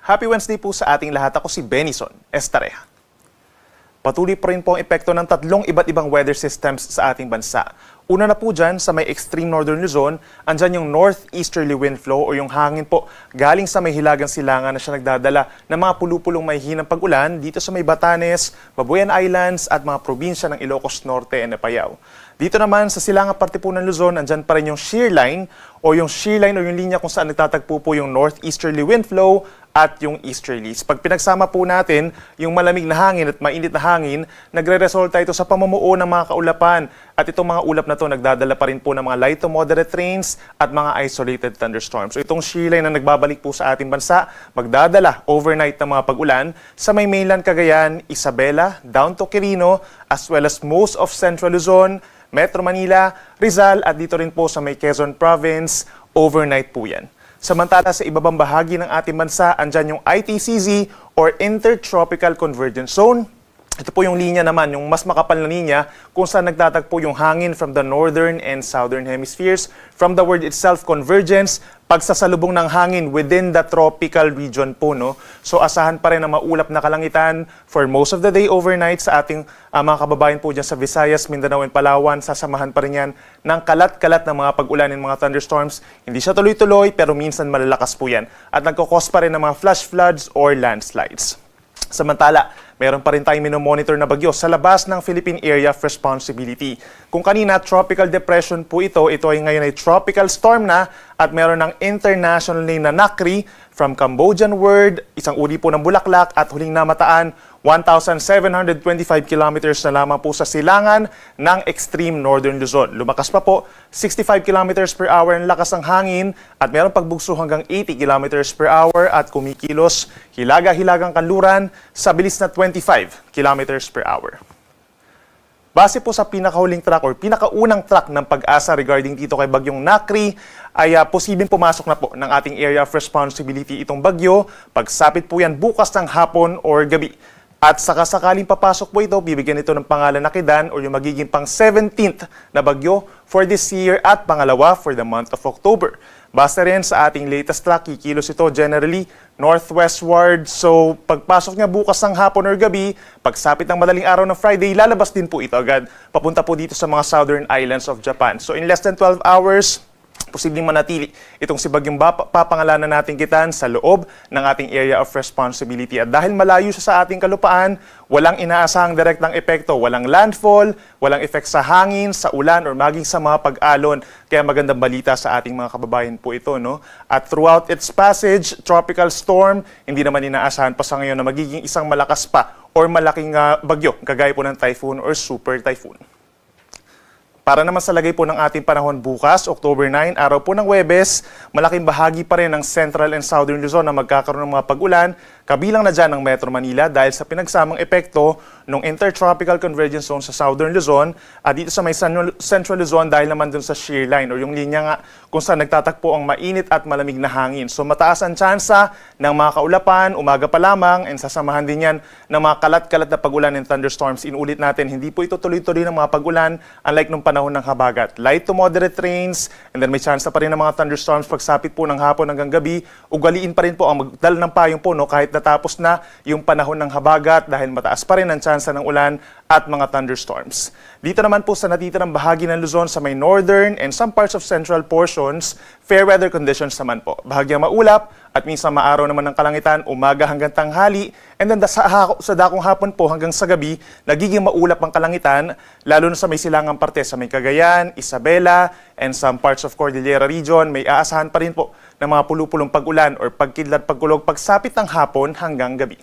Happy Wednesday po sa ating lahat. Ako si Benison Estareja. Patuloy pa rin po ang epekto ng tatlong iba't ibang weather systems sa ating bansa. Una na po dyan sa may extreme northern Luzon, andyan yung northeasterly wind flow o yung hangin po galing sa may hilagang silangan na siya nagdadala ng mga pulupulong may hinang pag-ulan dito sa may Batanes, Babuyan Islands at mga probinsya ng Ilocos Norte and Apayao. Dito naman sa silangang parte po ng Luzon, andyan pa rin yung shear line o yung linya kung saan nagtatagpo po yung northeasterly wind flow at yung easterlies. Pag pinagsama po natin yung malamig na hangin at mainit na hangin, nagre-resulta ito sa pamumuo ng mga kaulapan. At itong mga ulap na to nagdadala pa rin po ng mga light to moderate rains at mga isolated thunderstorms. So itong shear line na nagbabalik po sa ating bansa, magdadala overnight ng mga pag-ulan sa may mainland Cagayan, Isabela, down to Quirino, as well as most of Central Luzon, Metro Manila, Rizal at dito rin po sa may Quezon Province, overnight po yan. Samantala sa ibabang bahagi ng ating bansa, andyan yung ITCZ or Intertropical Convergence Zone. Ito po yung linya naman, yung mas makapal na linya kung saan nagtatagpo yung hangin from the northern and southern hemispheres. From the word itself, convergence, pagsasalubong ng hangin within the tropical region po. No? So asahan pa rin na maulap na kalangitan for most of the day overnight sa ating mga kababayan po dyan sa Visayas, Mindanao and Palawan. Sasamahan pa rin yan ng kalat-kalat ng mga pag-ulan and mga thunderstorms. Hindi siya tuloy-tuloy pero minsan malalakas po yan. At nagkakos pa rin ng mga flash floods or landslides. Samantala, meron pa rin tayong minomonitor na bagyo sa labas ng Philippine Area of Responsibility. Kung kanina, tropical depression po ito ay ngayon ay tropical storm na at meron ng international name na Nakri from Cambodian word, isang uri po ng bulaklak at huling namataan, 1,725 kilometers na lamang po sa silangan ng extreme northern Luzon. Lumakas pa po, 65 kilometers per hour ang lakas ng hangin at meron pagbugso hanggang 80 kilometers per hour at kumikilos hilaga-hilagang kanluran sa bilis na 25 kilometers per hour. Base po sa pinakahuling track or pinakaunang track ng Pag-asa regarding dito kay bagyong Nakri, ay posibleng pumasok na po ng ating area of responsibility itong bagyo. Pagsapit po yan bukas ng hapon or gabi. At sakasakaling papasok po ito, bibigyan ito ng pangalan na Kidan or yung magiging pang 17th na bagyo for this year at pangalawa for the month of October. Basta rin sa ating latest track, kikilos ito generally northwestward. So pagpasok niya bukas ng hapon or gabi, pagsapit ng madaling araw ng Friday, lalabas din po ito agad. Papunta po dito sa mga southern islands of Japan. So in less than 12 hours, posibleng manatili itong si bagyong papangalanan natin Kitan sa loob ng ating area of responsibility. At dahil malayo siya sa ating kalupaan, walang inaasahang direktang epekto, walang landfall, walang effect sa hangin, sa ulan, or maging sa mga pag-alon. Kaya magandang balita sa ating mga kababayan po ito. No? At throughout its passage, tropical storm, hindi naman inaasahan pa sa ngayon na magiging isang malakas pa or malaking bagyo, kagaya po ng typhoon or super typhoon. Para naman sa lagay po ng ating panahon bukas, October 9, araw po ng Huwebes, malaking bahagi pa rin ng Central and Southern Luzon na magkakaroon ng mga pag-ulan, kabilang na dyan ng Metro Manila dahil sa pinagsamang epekto ng Intertropical Convergence Zone sa Southern Luzon at dito sa may Central Luzon dahil naman dun sa shear line o yung linya nga kung saan nagtatagpo ang mainit at malamig na hangin. So mataas ang tsansa ng mga kaulapan, umaga pa lamang, and sasamahan din yan ng mga kalat-kalat na pag-ulan and thunderstorms. Inulit natin, hindi po ito tuloy-tuloy ng mga pag-ulan unlike nung panahon ng habagat. Light to moderate rains, and then may chance pa rin ng mga thunderstorms pagsapit po ng hapon hanggang gabi. Ugaliin pa rin po ang magdala ng payong po kahit natapos na yung panahon ng habagat dahil mataas pa rin ang tsansa ng ulan at mga thunderstorms. Dito naman po sa natitirang bahagi ng Luzon sa may northern and some parts of central portions, fair weather conditions naman po. Bahagyang maulap at minsan maaraw naman ng kalangitan umaga hanggang tanghali, and then sa dakong hapon po hanggang sa gabi, nagiging maulap ang kalangitan, lalo na sa may silangang parte sa may Cagayan, Isabela, and some parts of Cordillera region. May aasahan pa rin po ng mga pulupulong pag-ulan or pagkidlat pagkulog pagsapit ng hapon hanggang gabi.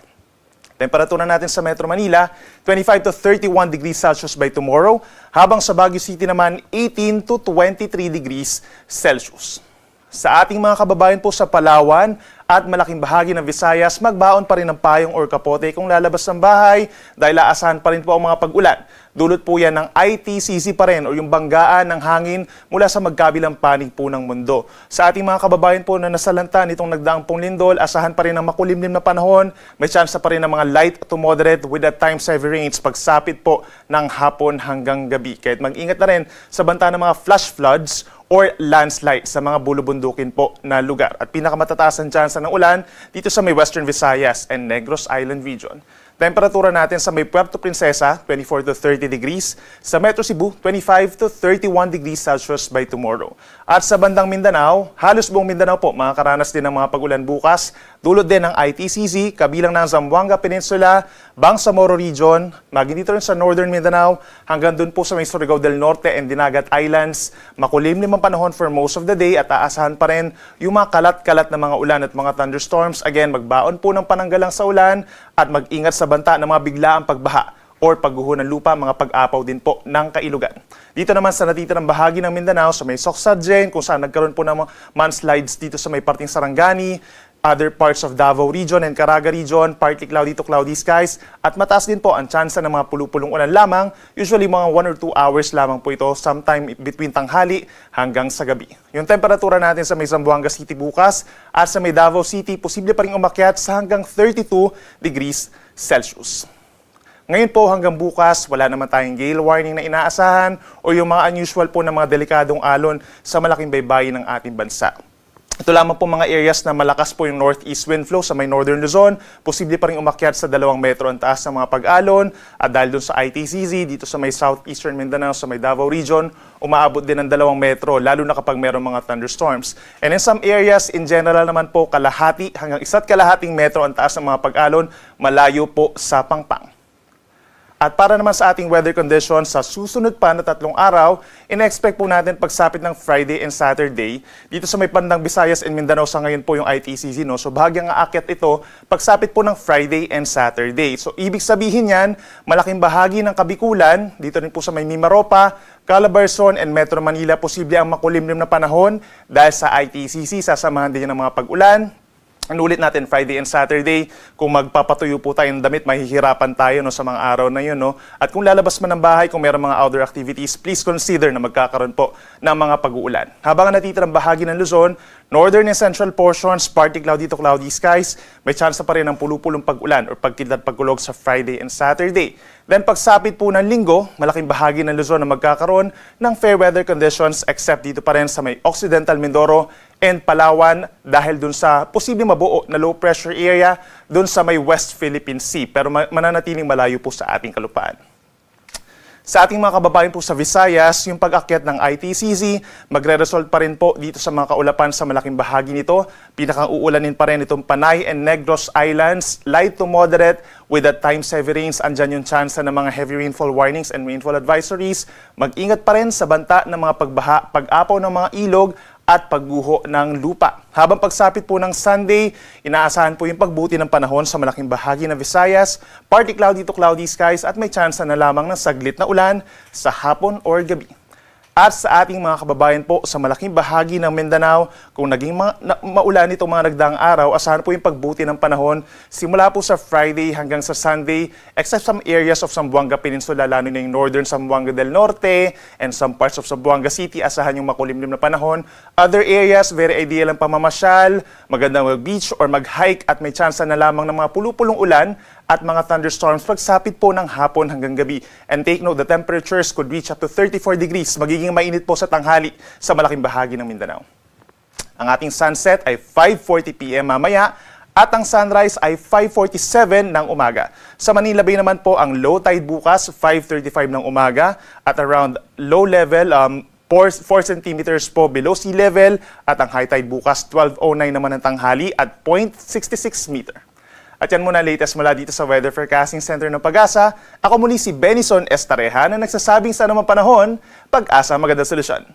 Temperatura natin sa Metro Manila, 25 to 31 degrees Celsius by tomorrow, habang sa Baguio City naman, 18 to 23 degrees Celsius. Sa ating mga kababayan po sa Palawan at malaking bahagi ng Visayas, magbaon pa rin ng payong or kapote kung lalabas ng bahay dahil aasahan pa rin po ang mga pag-ulan. Dulot po yan ng ITCZ pa rin o yung banggaan ng hangin mula sa magkabilang panig po ng mundo. Sa ating mga kababayan po na nasalanta nitong nagdaang pong lindol, asahan pa rin ng makulimlim na panahon, may chance pa rin ng mga light to moderate with at times heavy rains pagsapit po ng hapon hanggang gabi. Kahit mag-ingat na rin sa banta ng mga flash floods or landslide sa mga bulubundukin po na lugar. At pinakamatataas ang tsansa ng ulan dito sa may Western Visayas and Negros Island region. Temperatura natin sa may Puerto Princesa, 24 to 30 degrees. Sa Metro Cebu, 25 to 31 degrees Celsius by tomorrow. At sa bandang Mindanao, halos buong Mindanao po makakaranas din ng mga pag-ulan bukas. Dulot din ng ITCZ, kabilang ng Zamboanga Peninsula, Bangsamoro Region, maging dito rin sa Northern Mindanao, hanggang dun po sa may Surigao del Norte and Dinagat Islands. Makulimlim ang panahon for most of the day at aasahan pa rin yung mga kalat-kalat na mga ulan at mga thunderstorms. Again, magbaon po ng pananggalang sa ulan at mag-ingat sa banta ng mga biglaang pagbaha or pagguho ng lupa, mga pag-apaw din po ng kailugan. Dito naman sa natitirang bahagi ng Mindanao, sa may Soksadjen, kung saan nagkaroon po ng mga mudslides dito sa may parting Sarangani, other parts of Davao Region and Caraga Region, partly cloudy to cloudy skies, at mataas din po ang tsansa ng mga pulupulong ulan lamang, usually mga 1 or 2 hours lamang po ito, sometime between tanghali hanggang sa gabi. Yung temperatura natin sa may Zamboanga City bukas at sa may Davao City, posible pa rin umakyat sa hanggang 32 degrees Celsius. Ngayon po hanggang bukas, wala naman tayong gale warning na inaasahan o yung mga unusual po na mga delikadong alon sa malaking baybayin ng ating bansa. Ito lamang po mga areas na malakas po yung northeast wind flow sa may northern Luzon. Posible pa rin umakyat sa 2 metro ang taas ng mga pag-alon. At dahil dun sa ITCZ, dito sa may southeastern Mindanao, sa may Davao Region, umaabot din ng 2 metro, lalo na kapag meron mga thunderstorms. And in some areas, in general naman po, kalahati hanggang 1.5 metro ang taas ng mga pag-alon, malayo po sa Pangpang. At para naman sa ating weather conditions, sa susunod pa na 3 araw, ina-expect po natin pagsapit ng Friday and Saturday. Dito sa may Pandang Visayas and Mindanao sa ngayon po yung ITCZ, no? So bahagyang aakyat ito pagsapit po ng Friday and Saturday. So ibig sabihin yan, malaking bahagi ng Kabikulan, dito rin po sa may Mimaropa, Calabarzon and Metro Manila, posible ang makulimlim na panahon dahil sa ITCZ, sasamahan din ng mga pag-ulan. Ulit natin Friday and Saturday, kung magpapatuyo po tayo ng damit, mahihirapan tayo no, sa mga araw na yun. No? At kung lalabas man ng bahay, kung mayroong mga outdoor activities, please consider na magkakaroon po ng mga pag-uulan. Habang natitirang bahagi ng Luzon, northern and central portions, partly cloudy to cloudy skies, may chance pa rin ng pulupulong pag-ulan o pagkidlat pagkulog sa Friday and Saturday. Then pagsapit po ng Linggo, malaking bahagi ng Luzon na magkakaroon ng fair weather conditions except dito pa rin sa may Occidental Mindoro and Palawan dahil dun sa posibleng mabuo na low pressure area dun sa may West Philippine Sea pero mananatiling malayo po sa ating kalupaan. Sa ating mga kababayan po sa Visayas, yung pag-akyat ng ITCZ, magre-result pa rin po dito sa mga kaulapan sa malaking bahagi nito. Pinakang uulanin pa rin itong Panay and Negros Islands, light to moderate with at times heavy rains. Andyan yung chance ng mga heavy rainfall warnings and rainfall advisories. Mag-ingat pa rin sa banta ng mga pagbaha, pag-apaw ng mga ilog, at pagguho ng lupa. Habang pagsapit po ng Sunday, inaasahan po yung pagbuti ng panahon sa malaking bahagi ng Visayas, partly cloudy to cloudy skies at may chance na lamang ng saglit na ulan sa hapon or gabi. At sa ating mga kababayan po sa malaking bahagi ng Mindanao, kung naging maulan itong mga nagdaang araw, asahan po yung pagbuti ng panahon simula po sa Friday hanggang sa Sunday, except some areas of Zamboanga Peninsula, lalo na yung northern Zamboanga del Norte and some parts of Zamboanga City, asahan yung makulimlim na panahon. Other areas, very ideal ang pamamasyal, magandang mag-beach or mag-hike at may chance na lamang ng mga pulupulong ulan at mga thunderstorms pagsapit po ng hapon hanggang gabi. And take note, the temperatures could reach up to 34 degrees. Magiging mainit po sa tanghali sa malaking bahagi ng Mindanao. Ang ating sunset ay 5:40 p.m. mamaya at ang sunrise ay 5:47 ng umaga. Sa Manila Bay naman po, ang low tide bukas 5:35 ng umaga at around low level 4 centimeters po below sea level at ang high tide bukas 12:09 naman ng tanghali at 0.66 meter. At yan muna latest mula dito sa Weather Forecasting Center ng Pag-asa. Ako muli si Benison Estareja na nagsasabing sa anumang panahon, Pag-asa magandang solusyon.